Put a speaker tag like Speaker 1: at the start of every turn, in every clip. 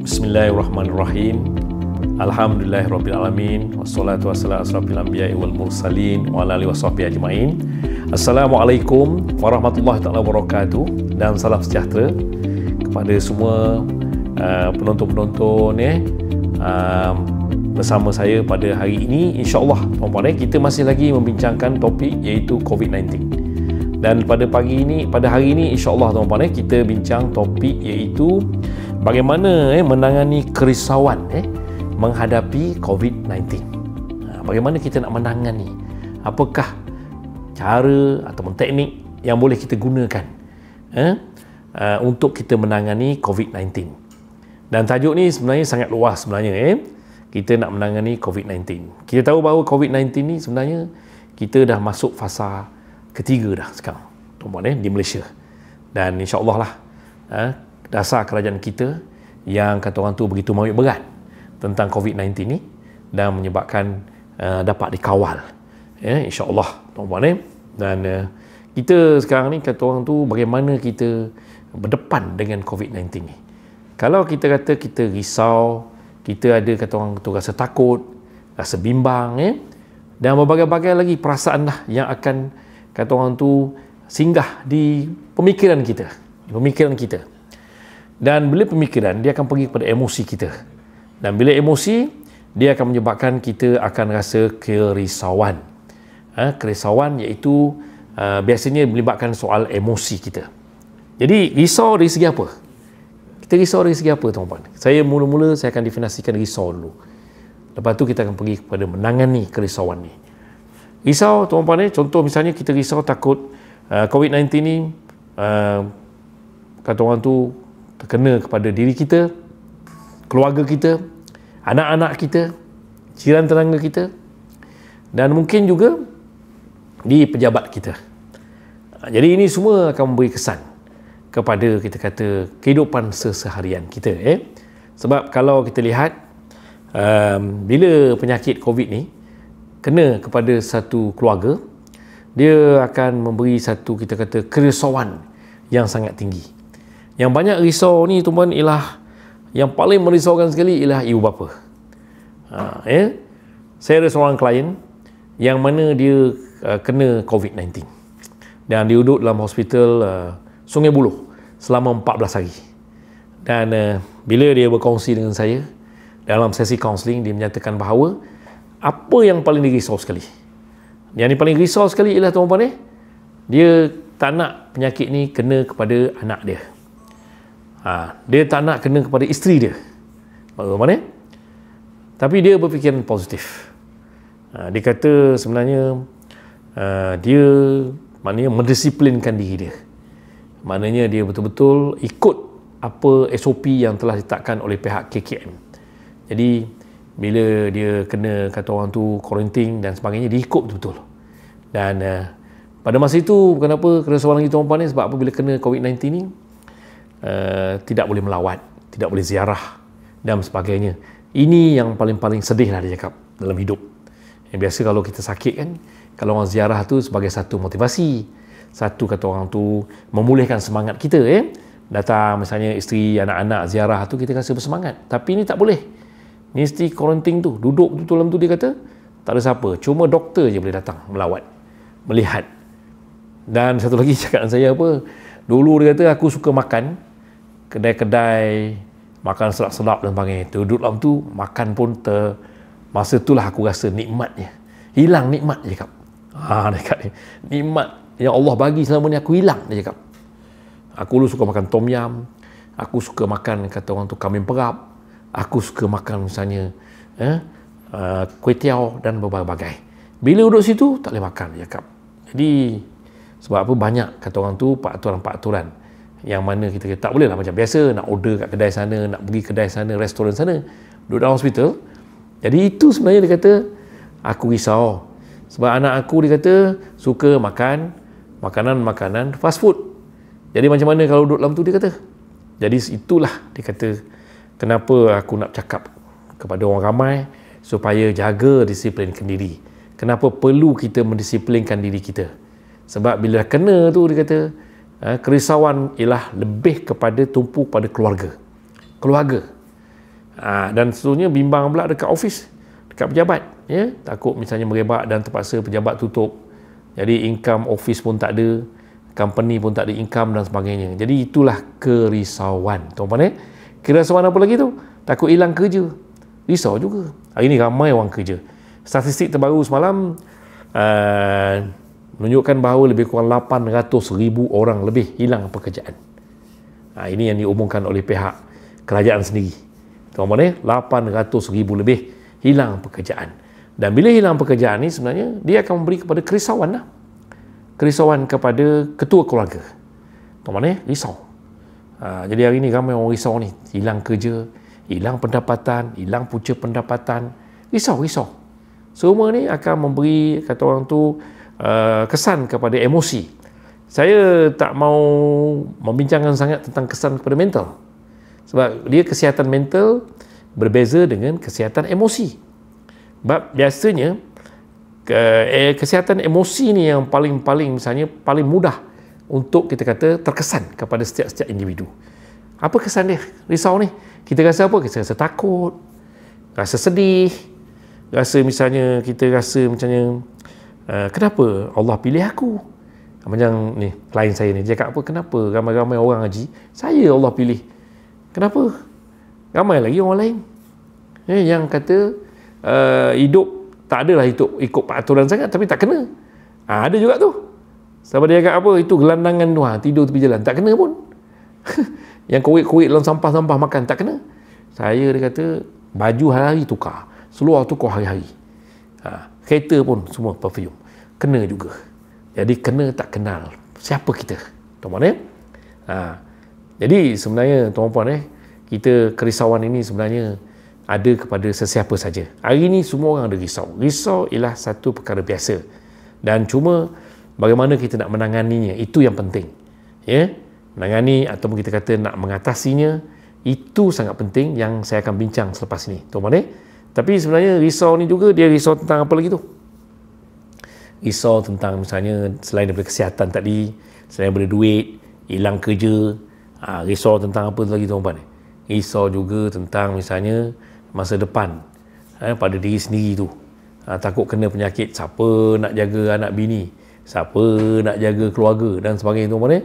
Speaker 1: Bismillahirrahmanirrahim. Alhamdulillahirrabbilalamin. Wassalatu wassalamu asrafil anbiya'i wal mursalin wa ala alihi wasahbihi ajma'in. Assalamualaikum warahmatullahi taala wabarakatuh, dan salam sejahtera kepada semua penonton-penonton bersama saya pada hari ini. InsyaAllah tuan-puan, kita masih lagi membincangkan topik iaitu COVID-19. Dan pada hari ini insyaAllah tuan-puan, kita bincang topik iaitu bagaimana menangani kerisauan menghadapi COVID-19. Bagaimana kita nak menangani? Apakah cara ataupun teknik yang boleh kita gunakan untuk kita menangani COVID-19? Dan tajuk ni sebenarnya sangat luas sebenarnya. Kita nak menangani COVID-19. Kita tahu bahawa COVID-19 ni sebenarnya kita dah masuk fasa ketiga dah sekarang tuan-puan di Malaysia. Dan insya-Allah lah dasar kerajaan kita yang kata orang tu begitu berat tentang COVID-19 ni dan menyebabkan dapat dikawal, insya-Allah tuan-puan. Dan kita sekarang ni kata orang tu bagaimana kita berdepan dengan COVID-19 ni. Kalau kita kata kita risau, kita ada kata orang tu rasa takut, rasa bimbang, dan berbagai-bagai lagi perasaan lah yang akan kata orang tu singgah di pemikiran kita. Dan bila pemikiran, dia akan pergi kepada emosi kita. Dan bila emosi, dia akan menyebabkan kita akan rasa kerisauan. Kerisauan iaitu biasanya melibatkan soal emosi kita. Jadi risau dari segi apa? Kita risau dari segi apa tuan-tuan? Mula-mula saya akan definisikan risau dulu. Lepas tu kita akan pergi kepada menangani kerisauan ni. Risau tuan-tuan, contoh misalnya kita risau takut COVID-19 ni kata orang tu terkena kepada diri kita, keluarga kita, anak-anak kita, jiran tetangga kita, dan mungkin juga di pejabat kita. Jadi ini semua akan memberi kesan kepada kita kata kehidupan seharian kita. Sebab kalau kita lihat bila penyakit COVID ni kena kepada satu keluarga, dia akan memberi satu kita kata kerisauan yang sangat tinggi. Yang banyak risau ni tuan-tuan ialah yang paling merisaukan sekali ialah ibu bapa. Saya ada seorang klien yang mana dia kena COVID-19 dan dia duduk dalam hospital Sungai Buloh selama 14 hari. Dan bila dia berkongsi dengan saya dalam sesi kaunseling, dia menyatakan bahawa apa yang paling dirisau sekali, yang paling risau sekali ialah tuan-tuan, dia tak nak penyakit ni kena kepada anak dia. Dia tak nak kena kepada isteri dia. Bagaimana? Tapi dia berfikiran positif. Dia kata sebenarnya dia maknanya mendisiplinkan diri dia. Maknanya dia betul-betul ikut apa SOP yang telah ditetapkan oleh pihak KKM. Jadi bila dia kena kata orang tu quarantine dan sebagainya, dia ikut betul-betul. Dan pada masa itu kenapa kerisauan lagi tuan-puan ni, sebab apa, bila kena COVID-19 ni tidak boleh melawat, tidak boleh ziarah dan sebagainya. Ini yang paling-paling sedih lah dia cakap dalam hidup. Yang biasa kalau kita sakit kan, kalau orang ziarah tu sebagai satu motivasi, satu kata orang tu memulihkan semangat kita. Datang misalnya isteri, anak-anak ziarah tu kita rasa bersemangat. Tapi ini tak boleh. Mesti quarantine tu, duduk betul dalam tu, dia kata tak ada siapa, cuma doktor je boleh datang melawat, melihat. Dan satu lagi cakap dengan saya apa, dulu dia kata aku suka makan kedai-kedai makan sedap-sedap dan sebagainya, duduk dalam tu makan pun masa itulah aku rasa nikmatnya hilang, nikmat dia cakap. Dia cakap nikmat yang Allah bagi selama ni aku hilang, dia cakap. Aku dulu suka makan tom yam, aku suka makan kata orang tu kambing perap, aku suka makan misalnya kuih tiaw dan berbagai-bagai. Bila duduk situ tak boleh makan, dia cakap. Jadi sebab apa, banyak kata orang tu peraturan-peraturan yang mana kita tak boleh lah macam biasa nak order kat kedai sana, nak pergi kedai sana, restoran sana, duduk dalam hospital. Jadi itu sebenarnya dia kata aku risau sebab anak aku dia kata suka makan makanan fast food. Jadi macam mana kalau duduk dalam tu, dia kata. Jadi itulah dia kata kenapa aku nak cakap kepada orang ramai supaya jaga disiplinkan diri. Kenapa perlu kita mendisiplinkan diri kita? Sebab bila kena tu, dia kata kerisauan ialah lebih kepada tumpu pada keluarga. Dan seterusnya bimbang pula dekat office, dekat pejabat, ya, takut misalnya merebak dan terpaksa pejabat tutup, jadi income office pun tak ada, company pun tak ada income dan sebagainya. Jadi itulah kerisauan, tuan-tuan. Kerisauan apa lagi tu? Takut hilang kerja, risau juga. Hari ni ramai orang kerja. Statistik terbaru semalam menunjukkan bahawa lebih kurang 800,000 orang lebih hilang pekerjaan. Ini yang diumumkan oleh pihak kerajaan sendiri. Tuan-tuan, 800,000 lebih hilang pekerjaan. Dan bila hilang pekerjaan ni sebenarnya dia akan memberi kepada kerisauan lah. Kerisauan kepada ketua keluarga. Tuan-tuan, risau. Jadi hari ni ramai orang risau ni, hilang kerja, hilang pendapatan, hilang punca pendapatan, risau. Semua ni akan memberi, kata orang tu, kesan kepada emosi. Saya tak mau membincangkan sangat tentang kesan kepada mental, sebab dia kesihatan mental berbeza dengan kesihatan emosi. Sebab biasanya kesihatan emosi ni yang paling misalnya paling mudah untuk kita kata terkesan kepada setiap individu. Apa kesan dia? Risau ni. Kita rasa apa? Kita rasa takut, rasa sedih, rasa misalnya kita rasa macamnya kenapa Allah pilih aku? Macam ni, klien saya ni, dia cakap apa? Kenapa ramai-ramai orang haji, saya Allah pilih? Kenapa? Ramai lagi orang lain yang kata hidup, tak adalah hidup ikut peraturan sangat, tapi tak kena. Ada juga tu. Sebab dia cakap apa? Itu gelandangan tu, tidur tepi jalan, tak kena pun. Yang korek-korek dalam sampah-sampah makan, tak kena. Saya, dia kata, baju hari-hari tukar, seluar tukar hari-hari. Kereta pun semua perfume. Kena juga. Jadi kena tak kenal siapa kita, tuan-puan. Jadi sebenarnya tuan-puan, kita kerisauan ini sebenarnya ada kepada sesiapa saja. Hari ini semua orang ada risau. Risau ialah satu perkara biasa. Dan cuma bagaimana kita nak menanganinya, itu yang penting. Ya, menangani ataupun kita kata nak mengatasinya, itu sangat penting yang saya akan bincang selepas ini, tuan-puan. Tapi sebenarnya risau ni juga, dia risau tentang apa lagi tu? Risau tentang misalnya selain daripada kesihatan tadi, selain daripada duit, hilang kerja, risau tentang apa lagi tuan-puan? Risau juga tentang misalnya masa depan pada diri sendiri tu. Takut kena penyakit, siapa nak jaga anak bini, siapa nak jaga keluarga dan sebagainya, tuan-puan.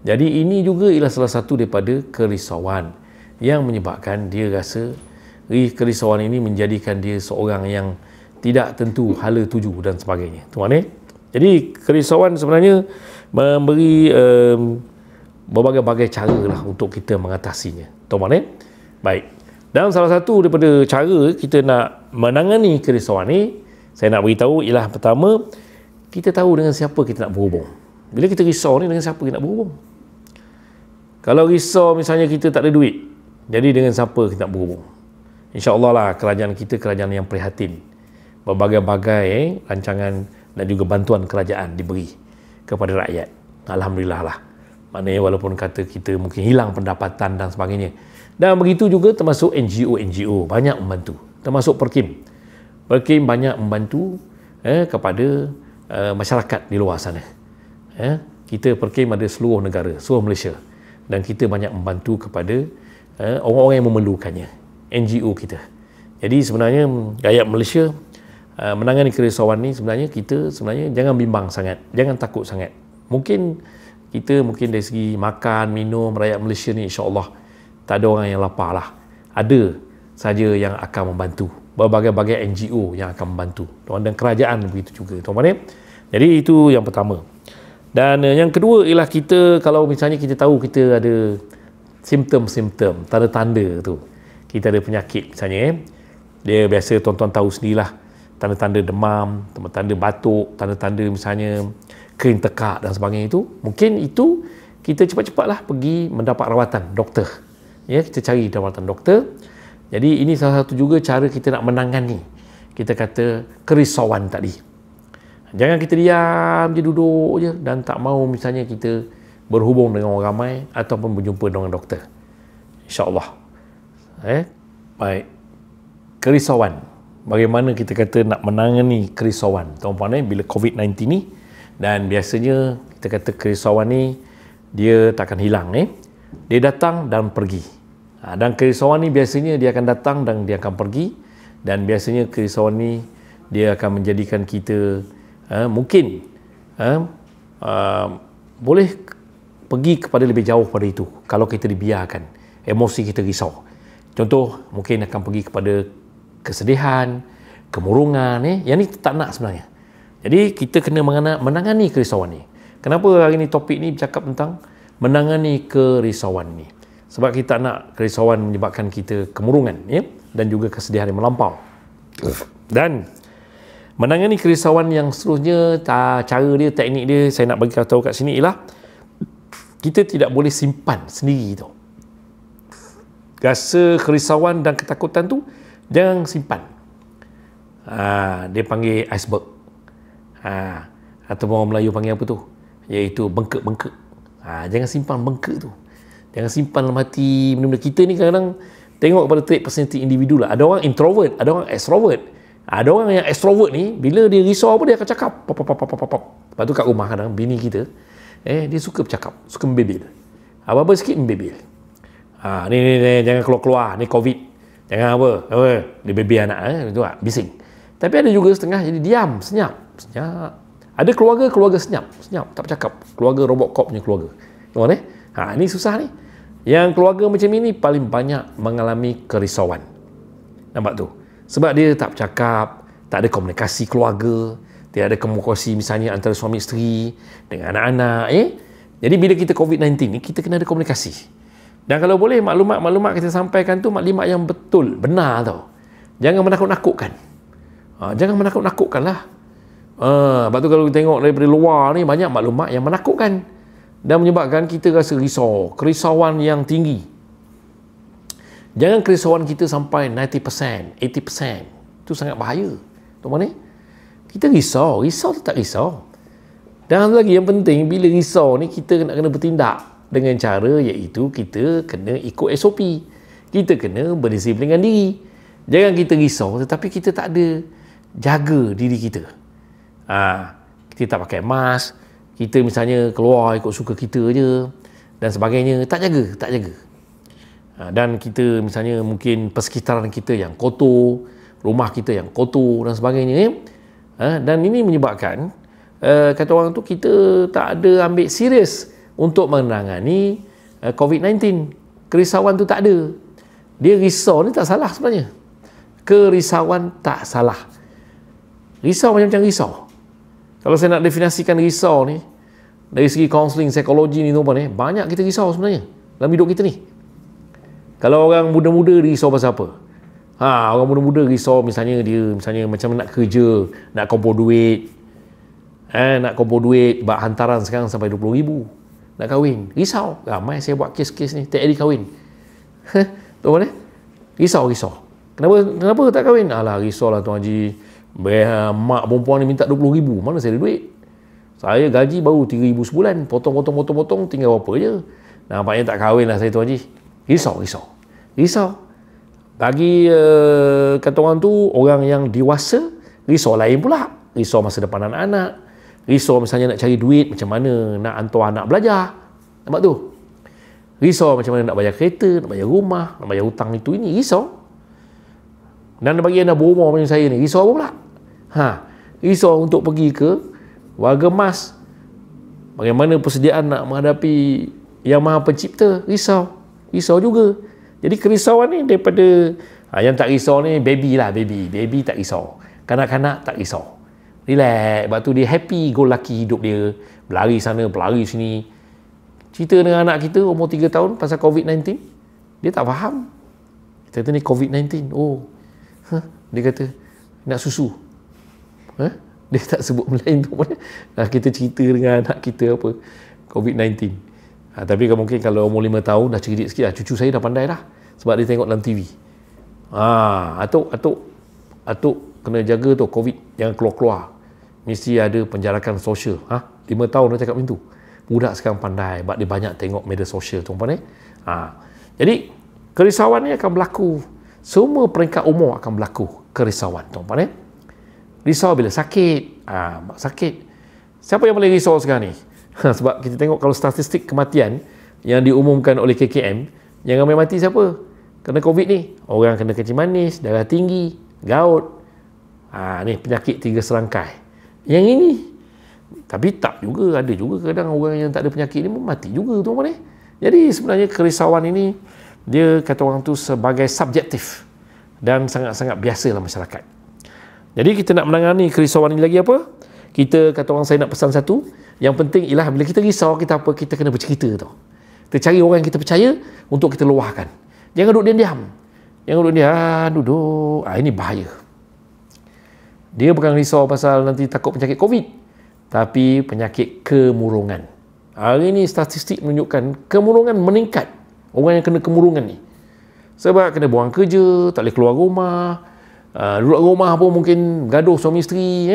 Speaker 1: Jadi ini juga ialah salah satu daripada kerisauan yang menyebabkan dia rasa kerisauan ini menjadikan dia seorang yang tidak tentu hala tuju dan sebagainya, tuan-tuan. Jadi kerisauan sebenarnya memberi berbagai-bagai cara lah untuk kita mengatasinya, tuan-tuan. Baik, dan salah satu daripada cara kita nak menangani kerisauan ni, saya nak beritahu ialah pertama, kita tahu dengan siapa kita nak berhubung. Bila kita risau ni, dengan siapa kita nak berhubung? Kalau risau misalnya kita tak ada duit, jadi dengan siapa kita nak berhubung? InsyaAllah lah kerajaan kita kerajaan yang prihatin. Berbagai-bagai rancangan dan juga bantuan kerajaan diberi kepada rakyat. Alhamdulillah lah. Maknanya walaupun kata kita mungkin hilang pendapatan dan sebagainya. Dan begitu juga termasuk NGO banyak membantu. Termasuk Perkim. Perkim banyak membantu kepada masyarakat di luar sana. Kita Perkim ada seluruh negara, seluruh Malaysia. Dan kita banyak membantu kepada orang-orang yang memerlukannya. NGO kita. Jadi sebenarnya rakyat Malaysia menangani kerisauan ni sebenarnya kita jangan bimbang sangat, jangan takut sangat. Mungkin kita dari segi makan, minum, rakyat Malaysia ni insya-Allah tak ada orang yang lapar lah. Ada saja yang akan membantu. Berbagai-bagai NGO yang akan membantu. Dan kerajaan begitu juga, tuan-tuan. Jadi itu yang pertama. Dan yang kedua ialah kita, kalau misalnya kita tahu kita ada simptom-simptom, tanda-tanda tu. Kita ada penyakit misalnya, dia biasa tuan-tuan tahu sendirilah, tanda-tanda demam, tanda-tanda batuk, tanda-tanda misalnya kering tekak dan sebagainya itu, mungkin itu kita cepat-cepatlah pergi mendapat rawatan doktor. Ya, kita cari rawatan doktor. Jadi ini salah satu juga cara kita nak menangani, kita kata kerisauan tadi. Jangan kita diam je, duduk je dan tak mahu misalnya kita berhubung dengan orang ramai ataupun berjumpa dengan doktor. InsyaAllah. Baik. Kerisauan. Bagaimana kita kata nak menangani kerisauan, tuan-puan, bila COVID-19 ni. Dan biasanya kita kata kerisauan ni dia takkan hilang. Dia datang dan pergi. Dan kerisauan ni biasanya dia akan datang dan dia akan pergi, dan biasanya kerisauan ni dia akan menjadikan kita mungkin boleh pergi kepada lebih jauh pada itu kalau kita dibiarkan emosi kita risau. Contoh, mungkin akan pergi kepada kesedihan, kemurungan. Yang ni tak nak sebenarnya. Jadi kita kena menangani kerisauan ni. Kenapa hari ni topik ni bercakap tentang menangani kerisauan ni? Sebab kita nak kerisauan menyebabkan kita kemurungan, dan juga kesedihan yang melampau. Dan menangani kerisauan yang seterusnya, cara dia, teknik dia, saya nak bagi tahu kat sini ialah kita tidak boleh simpan sendiri tu. Rasa kerisauan dan ketakutan tu jangan simpan. Dia panggil iceberg. Atau orang Melayu panggil apa tu? Iaitu bengkek-bengkek. Jangan simpan bengkek tu. Jangan simpan dalam hati benda-benda. Kita ni kadang-kadang tengok kepada trait personality individu lah. Ada orang introvert, ada orang extrovert. Ada orang yang extrovert ni, bila dia risau apa, dia akan cakap. Lepas tu kat rumah kadang bini kita, dia suka bercakap, suka membebel. Apa-apa sikit membebel. Ni jangan keluar-keluar, ni COVID. Jangan apa, dia bebel anak, itu lah, bising. Tapi ada juga setengah jadi diam, senyap. Ada keluarga senyap, tak bercakap. Keluarga Robocop punya keluarga. Tengok ni, ini susah ni. Yang keluarga macam ini paling banyak mengalami kerisauan. Nampak tu? Sebab dia tak bercakap, tak ada komunikasi keluarga, tidak ada komunikasi misalnya antara suami isteri dengan anak-anak. Jadi bila kita COVID-19 ni, kita kena ada komunikasi. Dan kalau boleh, maklumat-maklumat kita sampaikan tu maklumat yang betul, benar tau. Jangan menakut-nakutkan. Jangan menakut-nakutkan lah. Lepas tu kalau kita tengok daripada luar ni, banyak maklumat yang menakutkan dan menyebabkan kita rasa risau, kerisauan yang tinggi. Jangan kerisauan kita sampai 90%, 80%. Itu sangat bahaya. Tuan mana? Kita risau tu tak risau. Dan lagi yang penting, bila risau ni kita kena bertindak dengan cara iaitu kita kena ikut SOP. Kita kena berdisiplinkan diri. Jangan kita risau tetapi kita tak ada jaga diri kita. Kita tak pakai mask, kita misalnya keluar ikut suka kita je dan sebagainya, tak jaga. Dan kita misalnya mungkin persekitaran kita yang kotor, rumah kita yang kotor dan sebagainya. Dan ini menyebabkan kata orang tu, kita tak ada ambil serius untuk menangani COVID-19. Kerisauan tu tak ada. Dia risau ni tak salah sebenarnya. Kerisauan tak salah. Risau macam-macam risau. Kalau saya nak definisikan risau ni dari segi kaunseling, psikologi ni, banyak kita risau sebenarnya dalam hidup kita ni. Kalau orang muda-muda risau pasal apa? Orang muda-muda risau misalnya macam nak kerja, nak kumpul duit. Nak kumpul duit, buat hantaran sekarang sampai 20,000. Nak kahwin, risau. Ramai saya buat kes-kes ni, tak ada kahwin. Tuan mana? Risau. Kenapa tak kahwin? Alah, risau lah Tuan Haji. Mak perempuan ni minta 20,000. Mana saya ada duit? Saya gaji baru 3,000 sebulan. Potong, tinggal berapa je. Nampaknya tak kahwin lah saya Tuan Haji. Risau. Bagi kata orang tu, orang yang dewasa, risau lain pula. Risau masa depan anak-anak. Risau misalnya nak cari duit, macam mana nak hantar anak belajar. Nampak tu? Risau macam mana nak bayar kereta, nak bayar rumah, nak bayar hutang itu ini. Risau. Dan bagi anda berumur macam saya ni, risau apa pula? Risau untuk pergi ke Warga Mas. Bagaimana persediaan nak menghadapi Yang Maha Pencipta? Risau juga. Jadi kerisauan ni daripada yang tak risau ni baby tak risau, kanak-kanak tak risau, relax. Lepas tu dia happy go lucky hidup dia, berlari sana berlari sini. Cerita dengan anak kita umur 3 tahun pasal COVID-19, dia tak faham. Kita kata ni COVID-19, dia kata nak susu. Dia tak sebut Melayu tu mana. Kita cerita dengan anak kita apa COVID-19. Tapi mungkin kalau umur 5 tahun dah cerdik sikit lah. Cucu saya dah pandai dah. Sebab dia tengok dalam TV. Atuk kena jaga tu COVID. Jangan keluar-keluar. Mesti ada penjarakan sosial. 5 tahun dah cakap macam tu. Budak sekarang pandai. Sebab dia banyak tengok media sosial. Tuan-tuan. Jadi, kerisauan ni akan berlaku. Semua peringkat umur akan berlaku kerisauan. Tuan-tuan. Risau bila sakit. Sakit. Siapa yang boleh risau sekarang ni? Sebab kita tengok kalau statistik kematian yang diumumkan oleh KKM, yang ramai mati siapa? kena COVID ni, orang kena kencing manis, darah tinggi, gout. Ni penyakit 3 serangkai. Yang ini, tapi tak juga, ada juga kadang orang yang tak ada penyakit ni pun mati juga tuan-tuan. Jadi sebenarnya kerisauan ini, dia kata orang tu sebagai subjektif dan sangat-sangat biasa dalam masyarakat. Jadi kita nak menangani kerisauan ini lagi apa? Kita kata orang, saya nak pesan satu, yang penting ialah bila kita risau, kita apa? Kita kena bercerita tau. Kita cari orang yang kita percaya untuk kita luahkan. Jangan duduk diam-diam. Jangan duduk diam, duduk. Ini bahaya. Dia bukan risau pasal nanti takut penyakit COVID, tapi penyakit kemurungan. Hari ini statistik menunjukkan kemurungan meningkat. Orang yang kena kemurungan ni. Sebab kena buang kerja, tak boleh keluar rumah, duduk rumah pun mungkin gaduh suami isteri.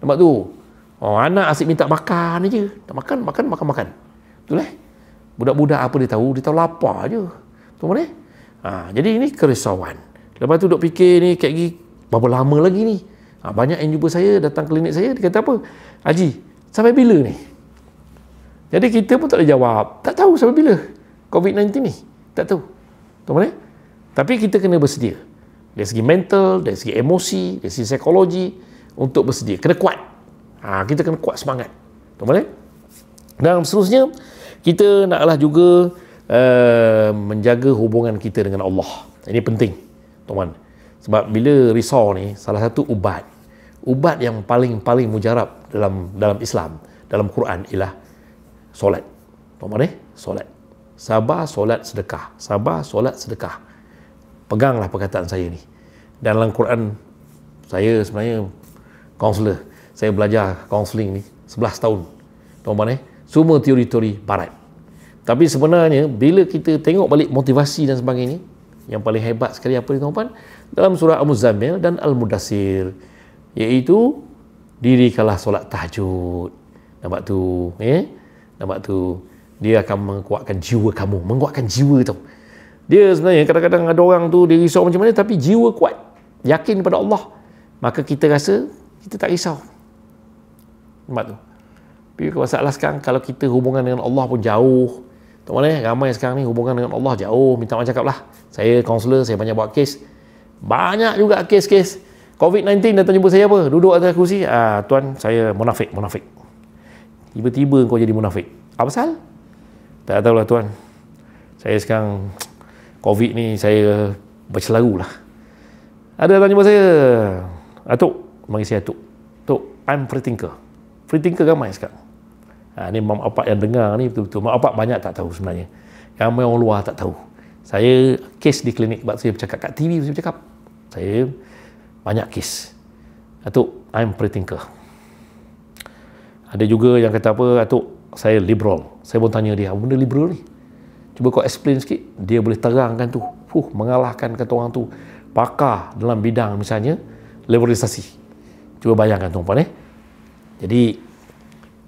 Speaker 1: Nampak tu? Anak asyik minta makan je. Tak makan. Betul budak-budak apa dia tahu? Dia tahu lapar je. Betul mana? Jadi ini kerisauan. Lepas tu duk fikir ni, kayak gini, berapa lama lagi ni? Banyak yang jumpa saya, datang klinik saya, dia kata apa? Haji, sampai bila ni? Jadi kita pun tak boleh jawab. Tak tahu sampai bila COVID-19 ni. Tak tahu. Betul mana? Tapi kita kena bersedia. Dari segi mental, dari segi emosi, dari segi psikologi, untuk bersedia. Kena kuat. Kita kena kuat semangat. Betul mana? Dan seterusnya, kita naklah juga menjaga hubungan kita dengan Allah. Ini penting, teman. Sebab bila risau ni, salah satu ubat yang paling mujarab dalam Islam, dalam Quran ialah solat. Teman solat. Sabar, solat, sedekah. Sabar, solat, sedekah. Peganglah perkataan saya ni. Dan dalam Quran, saya sebenarnya kaunselor. Saya belajar kaunseling ni 11 tahun. Teman semua teori-teori barat. Tapi sebenarnya bila kita tengok balik motivasi dan sebagainya, yang paling hebat sekali apa tuan-tuan? Dalam surah Al-Muzammil dan Al-Mudassir, iaitu dirikanlah solat tahajud. Nampak tu? Nampak tu? Dia akan menguatkan jiwa kamu. Menguatkan jiwa tau. Dia sebenarnya kadang-kadang ada orang tu dia risau macam mana, tapi jiwa kuat. Yakin pada Allah. Maka kita rasa kita tak risau. Nampak tu? Tapi masalah sekarang, kalau kita hubungan dengan Allah pun jauh. Teman-teman, ramai sekarang ni hubungan dengan Allah jauh. Minta maaf cakap lah. Saya kaunselor, saya banyak buat kes. Banyak juga kes-kes. COVID-19 datang jumpa saya apa? Duduk atas kursi. Tuan, saya munafik. Tiba-tiba kau jadi munafik. Apa pasal? Tak tahulah tuan. Saya sekarang COVID ni saya bercelaru lah. Ada datang jumpa saya. Atuk, bagi saya Atuk. Tok, I'm free thinker. Free thinker ramai sekarang. Ni mak bapak yang dengar ni betul-betul. Mak bapak banyak tak tahu sebenarnya. Ramai orang luar tak tahu. Saya kes di klinik sebab saya bercakap kat TV, saya bercakap. Saya banyak kes. Atuk, I'm free thinker. Ada juga yang kata apa, Atuk, saya liberal. Saya pun tanya dia, apa benda liberal ni? Cuba kau explain sikit. Dia boleh terangkan tu. Mengalahkan kata orang tu. Pakar dalam bidang misalnya liberalisasi. Cuba bayangkan tuan-tuan Jadi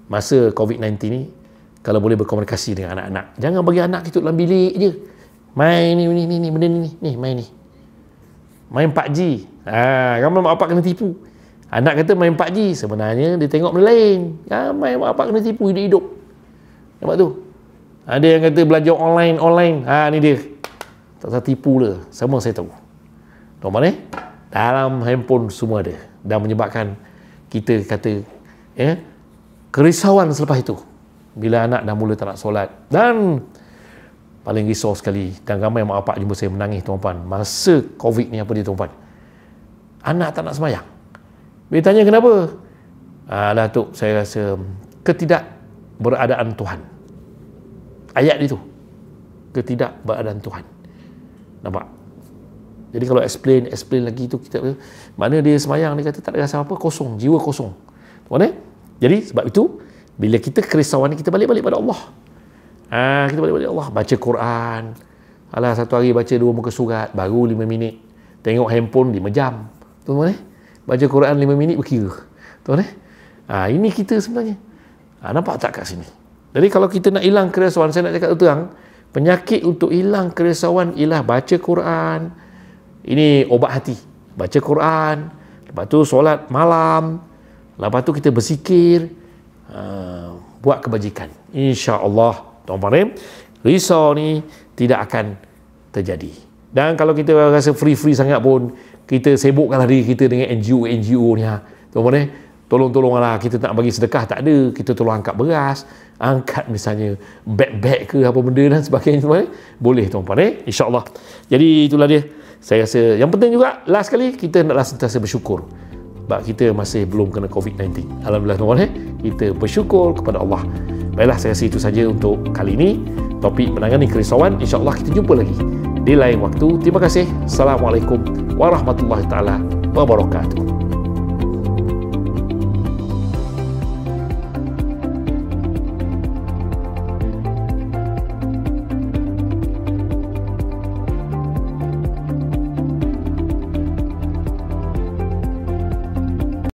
Speaker 1: masa COVID-19 ni, kalau boleh berkomunikasi dengan anak-anak, jangan bagi anak kita dalam bilik je. Main ni benda ni, main ni. Main PUBG. Ramai mak bapak kena tipu. Anak kata main PUBG, sebenarnya dia tengok benda lain. Ramai mak bapak kena tipu hidup-hidup. Nampak tu? Ada yang kata belajar online. Ni dia. Tak tipu lah. Semua saya tahu. Tuan-tuan dalam handphone semua ada. Dan menyebabkan kita kata kerisauan selepas itu. Bila anak dah mula tak nak solat. Dan paling risau sekali, dan ramai mak bapak jumpa saya menangis tuan-tuan. Masa COVID ni apa dia tuan-tuan? Anak tak nak sembahyang. Bila tanya kenapa? Datuk, saya rasa ketidakberadaan Tuhan. Ayat dia tu. Ketidakberadaan Tuhan. Nampak? Jadi kalau explain lagi tu, kita mana dia sembahyang, dia kata tak ada rasa apa, kosong, jiwa kosong. Tuan Jadi sebab itu, bila kita kerisauan ni, kita balik-balik pada Allah. Kita balik-balik Allah. Baca Quran. Satu hari baca 2 muka surat, baru 5 minit. Tengok handphone 5 jam. Tuan baca Quran 5 minit berkira. Tuan ini kita sebenarnya. Nampak tak kat sini? Jadi kalau kita nak hilang kerisauan, saya nak cakap terang, penyakit untuk hilang kerisauan ialah baca Quran. Ini obat hati. Baca Quran. Lepas tu solat malam. Lepas tu kita berzikir. Buat kebajikan. InsyaAllah, tuan-tuan, risau ni tidak akan terjadi. Dan kalau kita rasa free-free sangat pun, kita sibukkanlah diri kita dengan NGO ni. Tuan-tuan tolong-tolonglah, kita tak bagi sedekah tak ada, kita tolong angkat beras, angkat misalnya beg-beg ke apa benda dan sebagainya, tuan-tuan. Boleh tuan-tuan, insya-Allah. Jadi itulah dia. Saya rasa yang penting juga, last kali kita naklah sentiasa bersyukur sebab kita masih belum kena COVID-19. Alhamdulillah tuan-tuan, kita bersyukur kepada Allah. Baiklah, saya rasa itu saja untuk kali ini. Topik menangani kerisauan, insya-Allah kita jumpa lagi di lain waktu. Terima kasih. Assalamualaikum warahmatullahi taala wabarakatuh.